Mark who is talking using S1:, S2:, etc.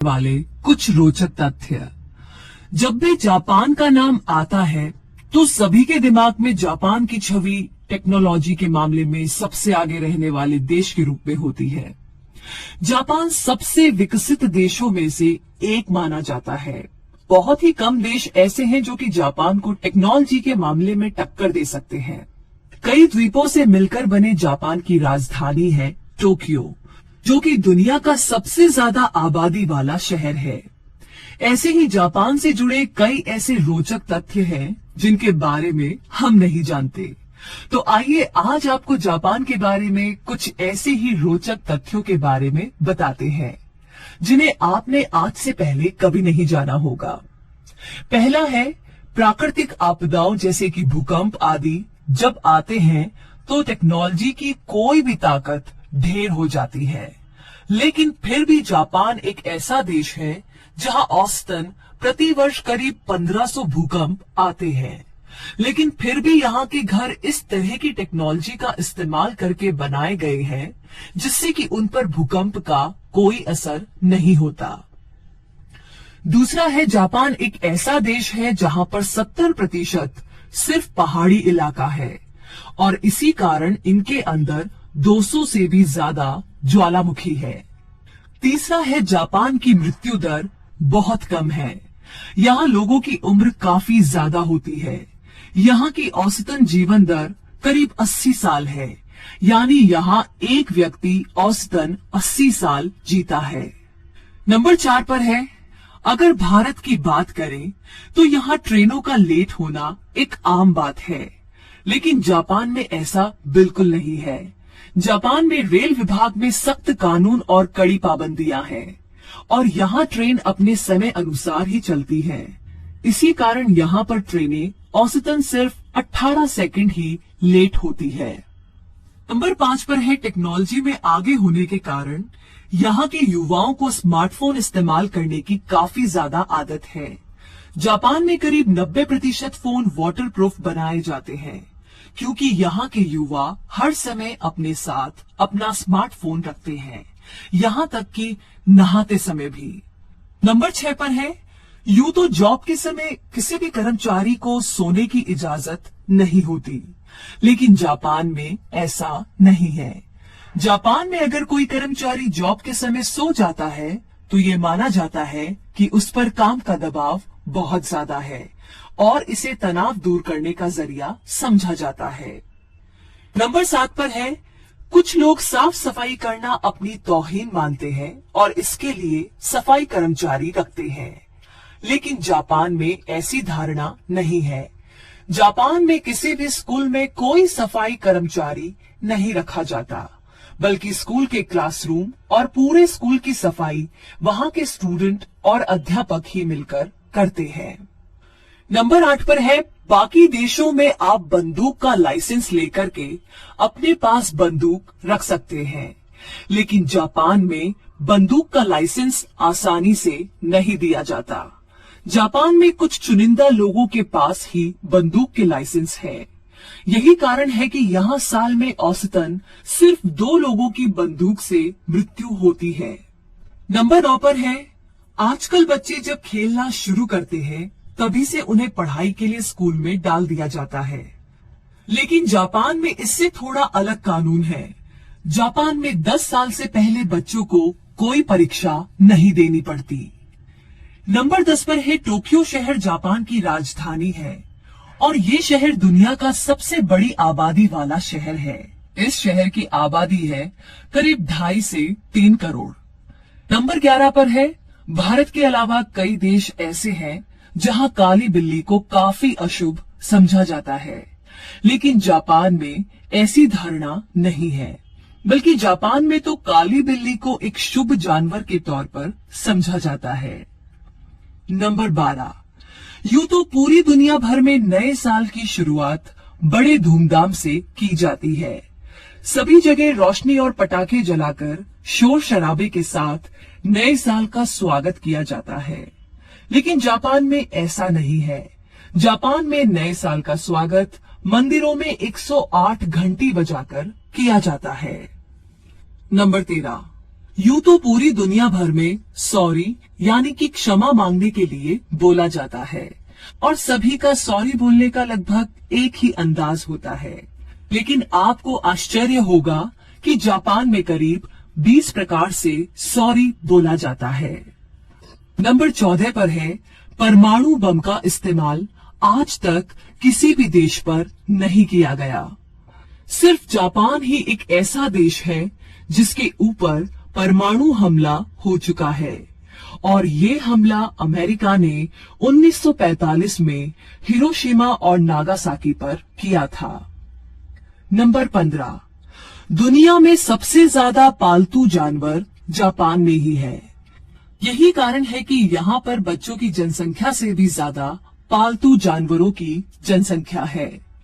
S1: वाले कुछ रोचक तथ्य। जब भी जापान का नाम आता है तो सभी के दिमाग में जापान की छवि टेक्नोलॉजी के मामले में सबसे आगे रहने वाले देश के रूप में होती है। जापान सबसे विकसित देशों में से एक माना जाता है। बहुत ही कम देश ऐसे हैं जो कि जापान को टेक्नोलॉजी के मामले में टक्कर दे सकते हैं। कई द्वीपों से मिलकर बने जापान की राजधानी है टोक्यो, जो कि दुनिया का सबसे ज्यादा आबादी वाला शहर है। ऐसे ही जापान से जुड़े कई ऐसे रोचक तथ्य हैं जिनके बारे में हम नहीं जानते। तो आइए आज आपको जापान के बारे में कुछ ऐसे ही रोचक तथ्यों के बारे में बताते हैं जिन्हें आपने आज से पहले कभी नहीं जाना होगा। पहला है, प्राकृतिक आपदाओं जैसे कि भूकंप आदि जब आते हैं तो टेक्नोलॉजी की कोई भी ताकत ढेर हो जाती है, लेकिन फिर भी जापान एक ऐसा देश है जहां औसतन प्रतिवर्ष करीब 1500 भूकंप आते हैं, लेकिन फिर भी यहाँ के घर इस तरह की टेक्नोलॉजी का इस्तेमाल करके बनाए गए हैं जिससे कि उन पर भूकंप का कोई असर नहीं होता। दूसरा है, जापान एक ऐसा देश है जहां पर 70% सिर्फ पहाड़ी इलाका है और इसी कारण इनके अंदर 200 से भी ज्यादा ज्वालामुखी है। तीसरा है, जापान की मृत्यु दर बहुत कम है। यहाँ लोगों की उम्र काफी ज्यादा होती है। यहाँ की औसतन जीवन दर करीब 80 साल है, यानी यहाँ एक व्यक्ति औसतन 80 साल जीता है। नंबर 4 पर है, अगर भारत की बात करें तो यहाँ ट्रेनों का लेट होना एक आम बात है, लेकिन जापान में ऐसा बिल्कुल नहीं है। जापान में रेल विभाग में सख्त कानून और कड़ी पाबंदियां हैं और यहाँ ट्रेन अपने समय अनुसार ही चलती है। इसी कारण यहाँ पर ट्रेनें औसतन सिर्फ 18 सेकंड ही लेट होती है। नंबर 5 पर है, टेक्नोलॉजी में आगे होने के कारण यहाँ के युवाओं को स्मार्टफोन इस्तेमाल करने की काफी ज्यादा आदत है। जापान में करीब 90% फोन वाटरप्रूफ बनाए जाते हैं क्योंकि यहाँ के युवा हर समय अपने साथ अपना स्मार्टफोन रखते हैं, यहाँ तक कि नहाते समय भी। नंबर 6 पर है, यूं तो जॉब के समय किसी भी कर्मचारी को सोने की इजाजत नहीं होती, लेकिन जापान में ऐसा नहीं है। जापान में अगर कोई कर्मचारी जॉब के समय सो जाता है तो ये माना जाता है कि उस पर काम का दबाव बहुत ज्यादा है और इसे तनाव दूर करने का जरिया समझा जाता है। नंबर 7 पर है, कुछ लोग साफ सफाई करना अपनी तौहीन मानते हैं और इसके लिए सफाई कर्मचारी रखते हैं, लेकिन जापान में ऐसी धारणा नहीं है। जापान में किसी भी स्कूल में कोई सफाई कर्मचारी नहीं रखा जाता, बल्कि स्कूल के क्लासरूम और पूरे स्कूल की सफाई वहाँ के स्टूडेंट और अध्यापक ही मिलकर करते हैं। नंबर 8 पर है, बाकी देशों में आप बंदूक का लाइसेंस लेकर के अपने पास बंदूक रख सकते हैं, लेकिन जापान में बंदूक का लाइसेंस आसानी से नहीं दिया जाता। जापान में कुछ चुनिंदा लोगों के पास ही बंदूक के लाइसेंस है। यही कारण है कि यहाँ साल में औसतन सिर्फ 2 लोगों की बंदूक से मृत्यु होती है। नंबर 9 पर है, आजकल बच्चे जब खेलना शुरू करते हैं तभी से उन्हें पढ़ाई के लिए स्कूल में डाल दिया जाता है, लेकिन जापान में इससे थोड़ा अलग कानून है। जापान में 10 साल से पहले बच्चों को कोई परीक्षा नहीं देनी पड़ती। नंबर 10 पर है, टोक्यो शहर जापान की राजधानी है और ये शहर दुनिया का सबसे बड़ी आबादी वाला शहर है। इस शहर की आबादी है करीब 2.5 से 3 करोड़। नंबर 11 पर है, भारत के अलावा कई देश ऐसे हैं जहां काली बिल्ली को काफी अशुभ समझा जाता है, लेकिन जापान में ऐसी धारणा नहीं है, बल्कि जापान में तो काली बिल्ली को एक शुभ जानवर के तौर पर समझा जाता है। नंबर 12, यूं तो पूरी दुनिया भर में नए साल की शुरुआत बड़े धूमधाम से की जाती है। सभी जगह रोशनी और पटाखे जलाकर शोर शराबे के साथ नए साल का स्वागत किया जाता है, लेकिन जापान में ऐसा नहीं है। जापान में नए साल का स्वागत मंदिरों में 108 घंटी बजाकर किया जाता है। नंबर 13, यूं तो पूरी दुनिया भर में सॉरी यानी कि क्षमा मांगने के लिए बोला जाता है और सभी का सॉरी बोलने का लगभग एक ही अंदाज होता है, लेकिन आपको आश्चर्य होगा कि जापान में करीब 20 प्रकार से सॉरी बोला जाता है। नंबर 14 पर है परमाणु बम का इस्तेमाल आज तक किसी भी देश पर नहीं किया गया। सिर्फ जापान ही एक ऐसा देश है जिसके ऊपर परमाणु हमला हो चुका है और ये हमला अमेरिका ने 1945 में हिरोशिमा और नागासाकी पर किया था। नंबर 15, दुनिया में सबसे ज्यादा पालतू जानवर जापान में ही है। यही कारण है कि यहाँ पर बच्चों की जनसंख्या से भी ज्यादा पालतू जानवरों की जनसंख्या है।